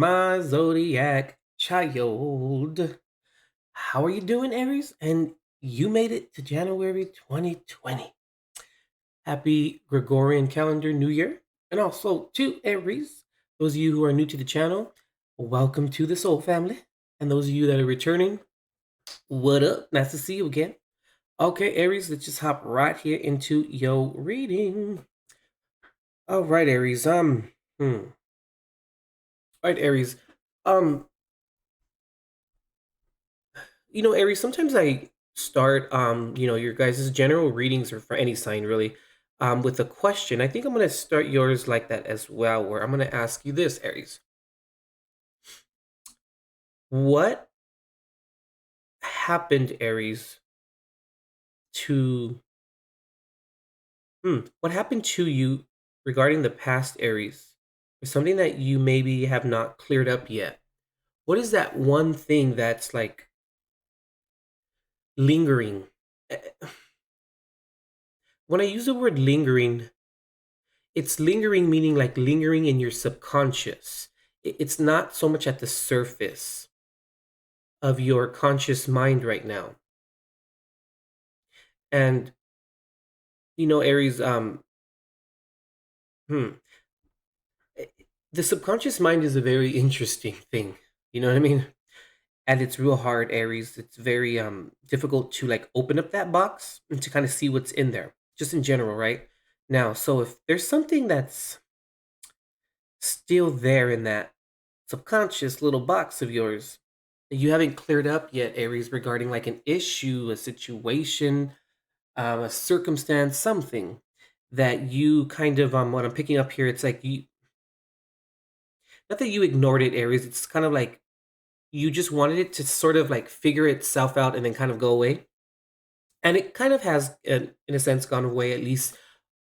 my zodiac child. How are you doing, Aries? And you made it to January 2020. Happy Gregorian calendar New Year. And also to Aries, those of you who are new to the channel, welcome to the Soul family. And those of you that are returning, what up? Nice to see you again. Okay, Aries, let's just hop right here into your reading. All right, Aries. All right, Aries. Um, Aries, sometimes I start your guys' general readings or for any sign really, with a question. I think I'm gonna start yours like that as well, where I'm gonna ask you this, Aries. What happened, Aries, to what happened to you regarding the past, Aries? Or something that you maybe have not cleared up yet. What is that one thing that's like lingering? Eh, When I use the word lingering, it's lingering meaning like lingering in your subconscious. It's not so much at the surface of your conscious mind right now. And Aries, hmm, eh, the subconscious mind is a very interesting thing. You know what I mean? And it's real hard, Aries. It's very difficult to like open up that box and to kind of see what's in there, just in general, right? Now, so if there's something that's still there in that subconscious little box of yours that you haven't cleared up yet, Aries, regarding like an issue, a situation, a circumstance, something that you kind of what I'm picking up here, it's like you not that you ignored it, Aries, it's kind of like you just wanted it to sort of like figure itself out and then kind of go away. And it kind of has, in a sense, gone away, at least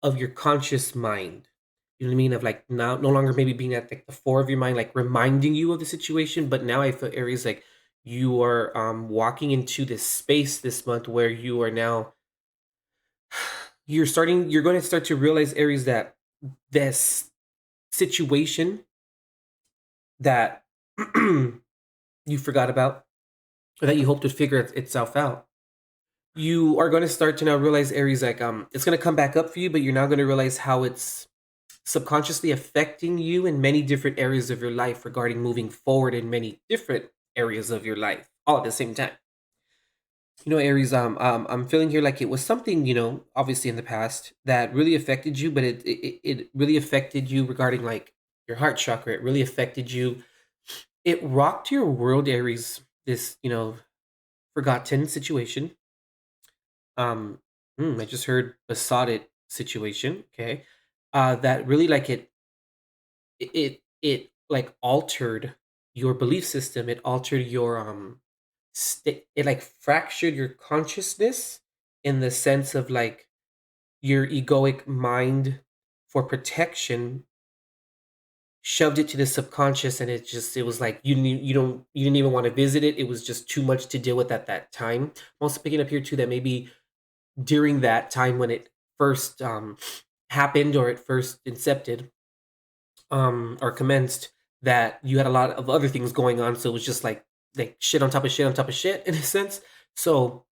of your conscious mind. You know what I mean? Of like now, no longer maybe being at like the fore of your mind, like reminding you of the situation. But now I feel Aries like you are walking into this space this month where you are now you're going to start to realize, Aries, that this situation that you forgot about or that you hope to figure itself out, you are going to start to now realize, Aries, like it's going to come back up for you, but you're now going to realize how it's subconsciously affecting you in many different areas of your life regarding moving forward in many different areas of your life all at the same time. Aries, I'm feeling here like it was something, obviously in the past that really affected you, but it really affected you regarding like your heart chakra. It really affected you. It rocked your world, Aries. This, forgotten situation. Um, I just heard besotted situation. Okay, that really like it like altered your belief system. It altered your it like fractured your consciousness in the sense of like your egoic mind for protection shoved it to the subconscious, and it was like you didn't even want to visit it. It was just too much to deal with at that time. I'm also picking up here too that maybe during that time when it first happened or it first incepted or commenced, that you had a lot of other things going on, so it was just like shit on top of shit on top of shit in a sense. So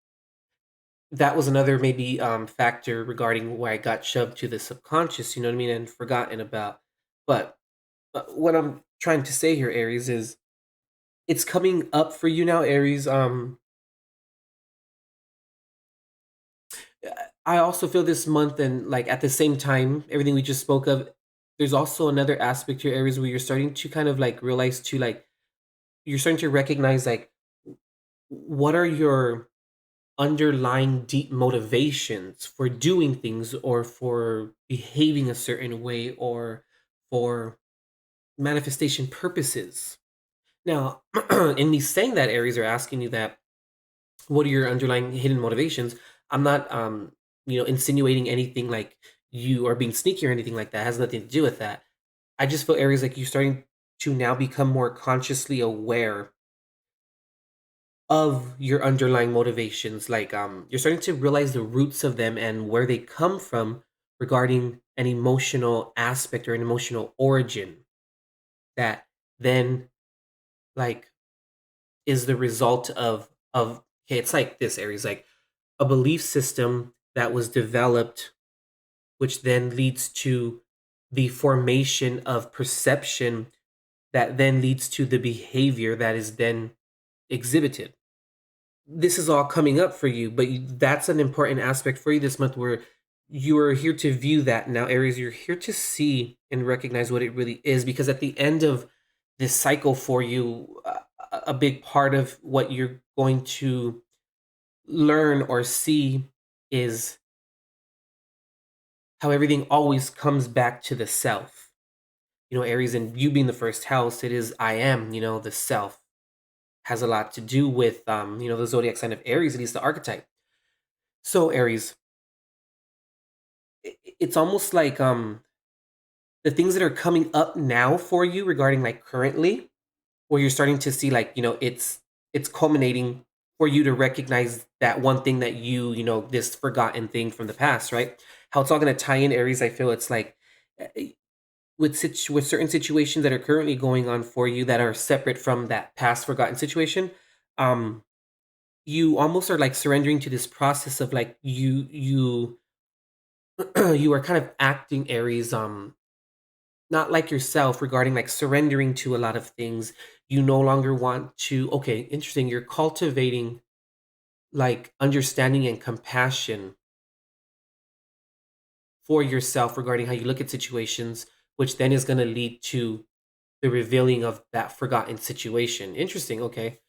that was another maybe factor regarding why I got shoved to the subconscious, you know what I mean, and forgotten about. But what I'm trying to say here, Aries, is it's coming up for you now, Aries. I also feel this month, and like at the same time, everything we just spoke of, there's also another aspect here, Aries, where you're starting to kind of like realize to like you're starting to recognize like what are your underlying deep motivations for doing things or for behaving a certain way or for manifestation purposes. Now, in me saying that, Aries, are asking you that what are your underlying hidden motivations? I'm not insinuating anything like you are being sneaky or anything like that. It has nothing to do with that. I just feel, Aries, like you're starting to now become more consciously aware of your underlying motivations. Like you're starting to realize the roots of them and where they come from regarding an emotional aspect or an emotional origin that then like is the result of okay, it's like this, Aries, like a belief system that was developed, which then leads to the formation of perception that then leads to the behavior that is then exhibited. This is all coming up for you, but that's an important aspect for you this month where you are here to view that now, Aries. You're here to see and recognize what it really is, because at the end of this cycle for you, a big part of what you're going to learn or see is how everything always comes back to the self. Aries, and you being the first house, it is I am, the self has a lot to do with the zodiac sign of Aries, at least the archetype. So Aries, it's almost like the things that are coming up now for you regarding like currently, where you're starting to see like, it's culminating for you to recognize that one thing that this forgotten thing from the past, right? How it's all going to tie in, Aries. I feel it's like with certain situations that are currently going on for you that are separate from that past forgotten situation. um you almost are like surrendering to this process of like you you are kind of acting, Aries, not like yourself, regarding like surrendering to a lot of things. You no longer want to, okay, interesting, you're cultivating like understanding and compassion for yourself regarding how you look at situations, which then is going to lead to the revealing of that forgotten situation. Interesting. Okay.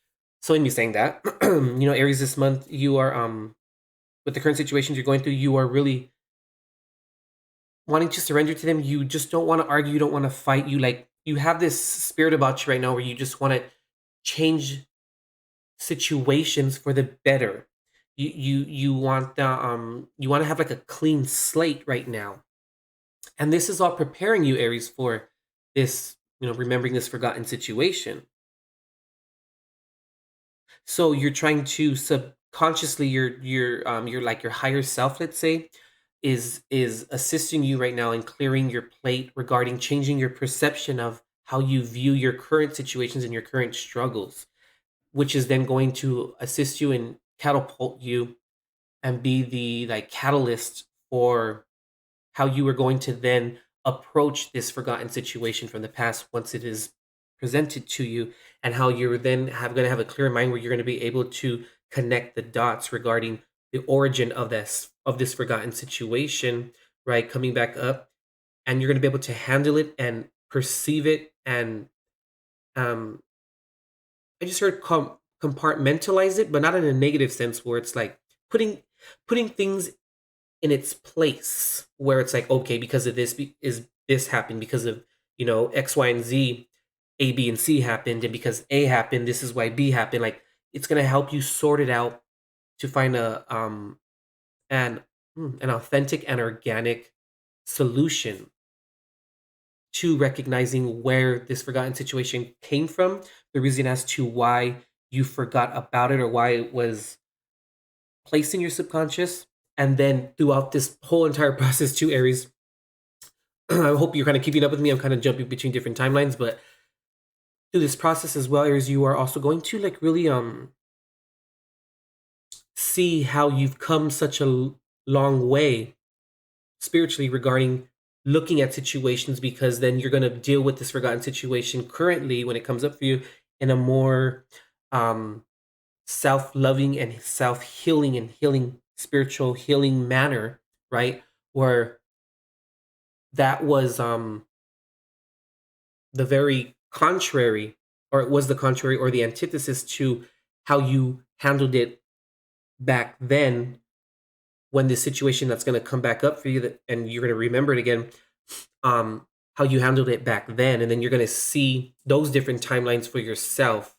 So in me saying that, Aries, this month you are with the current situations you're going through, you are really wanting to surrender to them. You just don't want to argue, you don't want to fight. You have this spirit about you right now where you just want to change situations for the better. You want the you want to have like a clean slate right now. And this is all preparing you, Aries, for this, remembering this forgotten situation. So you're trying to subconsciously, your like your higher self, let's say, is assisting you right now in clearing your plate regarding changing your perception of how you view your current situations and your current struggles, which is then going to assist you and catapult you and be the like catalyst for how you are going to then approach this forgotten situation from the past once it is presented to you, and how you're then going to have a clear mind where you're going to be able to connect the dots regarding the origin of this forgotten situation, right, coming back up, and you're going to be able to handle it and perceive it. And um I just heard compartmentalize it, but not in a negative sense where it's like putting things in its place, where it's like, okay, because of this is this happened, because of X, Y, and Z, A, B, and C happened, and because A happened, this is why B happened. Like, it's gonna help you sort it out to find an an authentic and organic solution to recognizing where this forgotten situation came from, the reason as to why you forgot about it or why it was placed in your subconscious. And then throughout this whole entire process too, Aries, I hope you're kind of keeping up with me. I'm kind of jumping between different timelines, but through this process as well, Aries, you are also going to like really see how you've come such a long way spiritually regarding looking at situations, because then you're going to deal with this forgotten situation currently when it comes up for you in a more um self-loving and self-healing and healing, spiritual healing manner, right? Where that was the very contrary, or it was the contrary or the antithesis to how you handled it back then, when the situation that's going to come back up for you, that and you're going to remember it again, how you handled it back then, and then you're going to see those different timelines for yourself,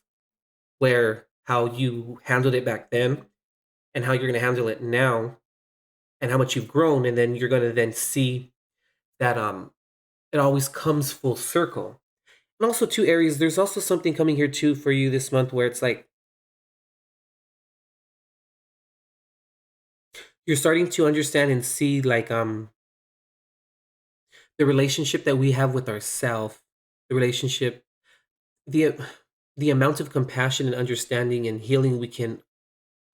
where how you handled it back then and how you're going to handle it now, and how much you've grown, and then you're going to then see that it always comes full circle. And also, two Aries, there's also something coming here too for you this month where it's like you're starting to understand and see like the relationship that we have with ourself, the relationship the the amount of compassion and understanding and healing we can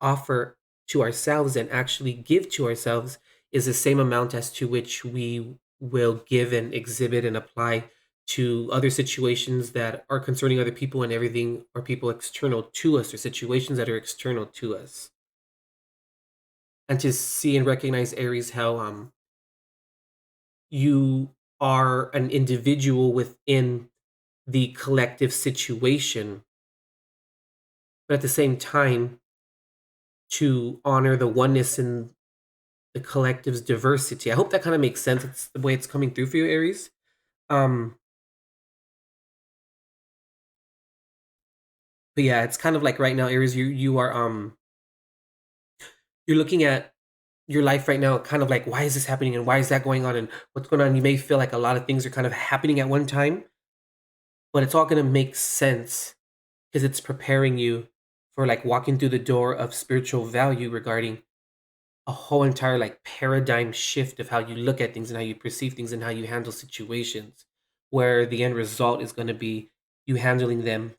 offer to ourselves and actually give to ourselves is the same amount as to which we will give and exhibit and apply to other situations that are concerning other people and everything or people external to us or situations that are external to us. And to see and recognize, Aries, how you are an individual within the collective situation, but at the same time to honor the oneness in the collective's diversity. I hope that kind of makes sense. It's the way it's coming through for you, Aries. Um, but yeah, it's kind of like right now, Aries, you are you're looking at your life right now, kind of like, why is this happening and why is that going on and what's going on? You may feel like a lot of things are kind of happening at one time, but it's all gonna make sense because it's preparing you for like walking through the door of spiritual value regarding a whole entire like paradigm shift of how you look at things and how you perceive things and how you handle situations, where the end result is going to be you handling them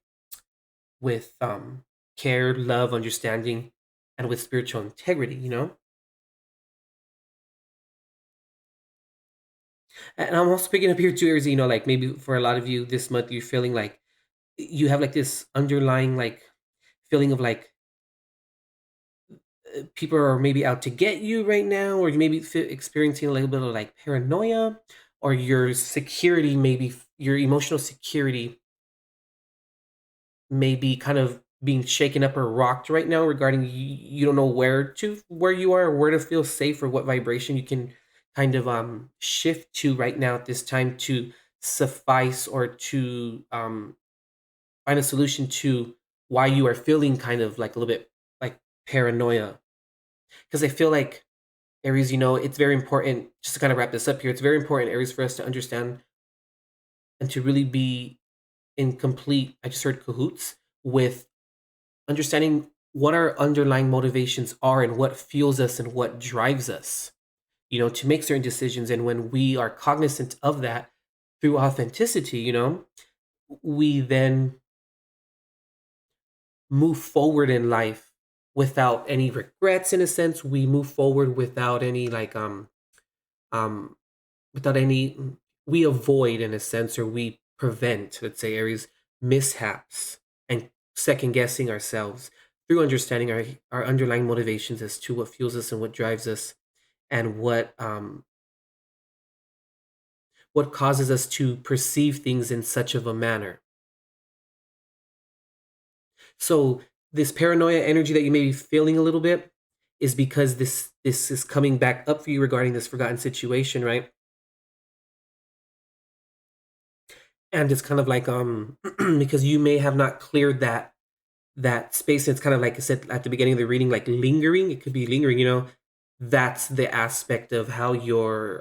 with care, love, understanding, and with spiritual integrity, you know. And I'm also picking up here too, Aries, you know, like maybe for a lot of you this month you're feeling like you have like this underlying like feeling of like people are maybe out to get you right now, or you may be experiencing a little bit of like paranoia, or your security, maybe your emotional security, may be kind of being shaken up or rocked right now regarding you don't know where you are or where to feel safe or what vibration you can kind of shift to right now at this time to suffice or to find a solution to why you are feeling kind of like a little bit like paranoia, because I feel like Aries, you know, it's very important, just to kind of wrap this up here, it's very important, Aries, for us to understand and to really be in complete, I just heard cahoots with understanding what our underlying motivations are and what fuels us and what drives us, you know, to make certain decisions. And when we are cognizant of that through authenticity, you know, we then move forward in life without any regrets in a sense. We move forward without any like um without any we avoid in a sense or we prevent, let's say, Aries, mishaps and second guessing ourselves through understanding our underlying motivations as to what fuels us and what drives us and what causes us to perceive things in such of a manner. So this paranoia energy that you may be feeling a little bit is because this is coming back up for you regarding this forgotten situation, right? And it's kind of like because you may have not cleared that space. It's kind of like I said at the beginning of the reading, like lingering. It could be lingering, you know. That's the aspect of how your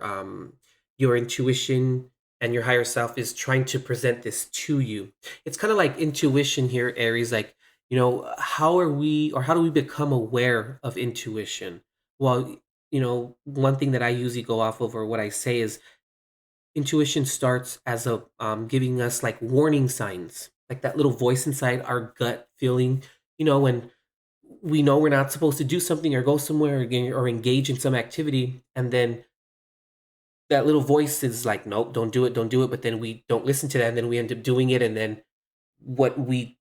intuition and your higher self is trying to present this to you. It's kind of like intuition here, Aries. Like, you know, how are we or how do we become aware of intuition? Well, you know, one thing that I usually go off of or what I say is intuition starts as a giving us like warning signs, like that little voice inside our gut feeling, you know, when we know we're not supposed to do something or go somewhere or engage in some activity, and then that little voice is like, nope, don't do it, don't do it, but then we don't listen to that and then we end up doing it, and then what we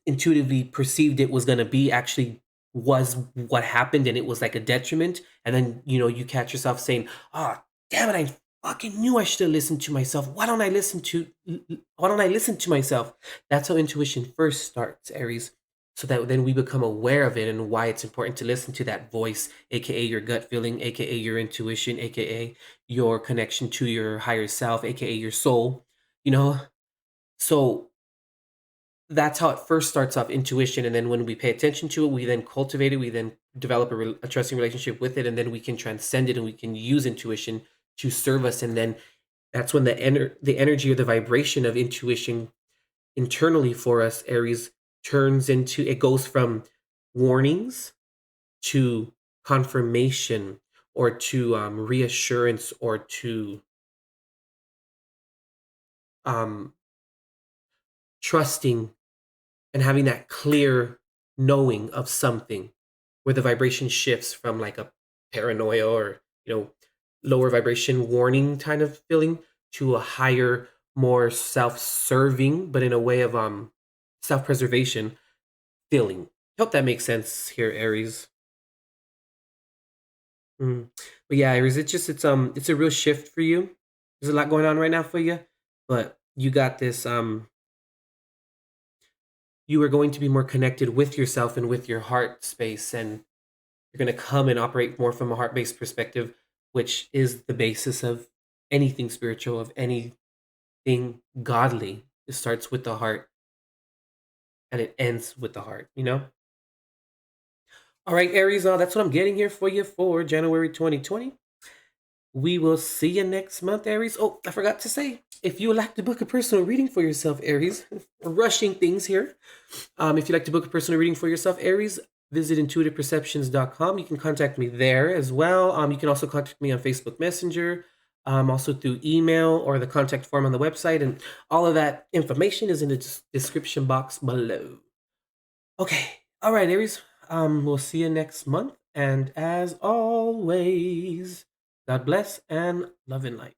intuitively perceived it was going to be actually was what happened, and it was like a detriment. And then you know you catch yourself saying, oh damn it, I fucking knew I should have listened to myself. Why don't I listen to myself? That's how intuition first starts, Aries, so that then we become aware of it and why it's important to listen to that voice, aka your gut feeling, aka your intuition, aka your connection to your higher self, aka your soul, you know. So that's how it first starts off, intuition, and then when we pay attention to it, we then cultivate it, we then develop a trusting relationship with it, and then we can transcend it and we can use intuition to serve us. And then that's when the energy or the vibration of intuition internally for us, Aries, turns into, it goes from warnings to confirmation, or to reassurance, or to um trusting and having that clear knowing of something where the vibration shifts from like a paranoia or, lower vibration warning kind of feeling to a higher, more self-serving, but in a way of self-preservation feeling. Hope that makes sense here, Aries. Mm. But yeah, Aries, it's a real shift for you. There's a lot going on right now for you, but you got this. You are going to be more connected with yourself and with your heart space, and you're going to come and operate more from a heart-based perspective, which is the basis of anything spiritual, of anything godly. It starts with the heart and it ends with the heart. All right, Aries, that's what I'm getting here for you for January 2020. We will see you next month, Aries. Oh, I forgot to say, if you would like to book a personal reading for yourself, Aries, rushing things here. If you'd like to book a personal reading for yourself, Aries, visit intuitiveperceptions.com. You can contact me there as well. You can also contact me on Facebook Messenger, also through email or the contact form on the website. And all of that information is in the description box below. Okay. All right, Aries. We'll see you next month. And as always, God bless and love and light.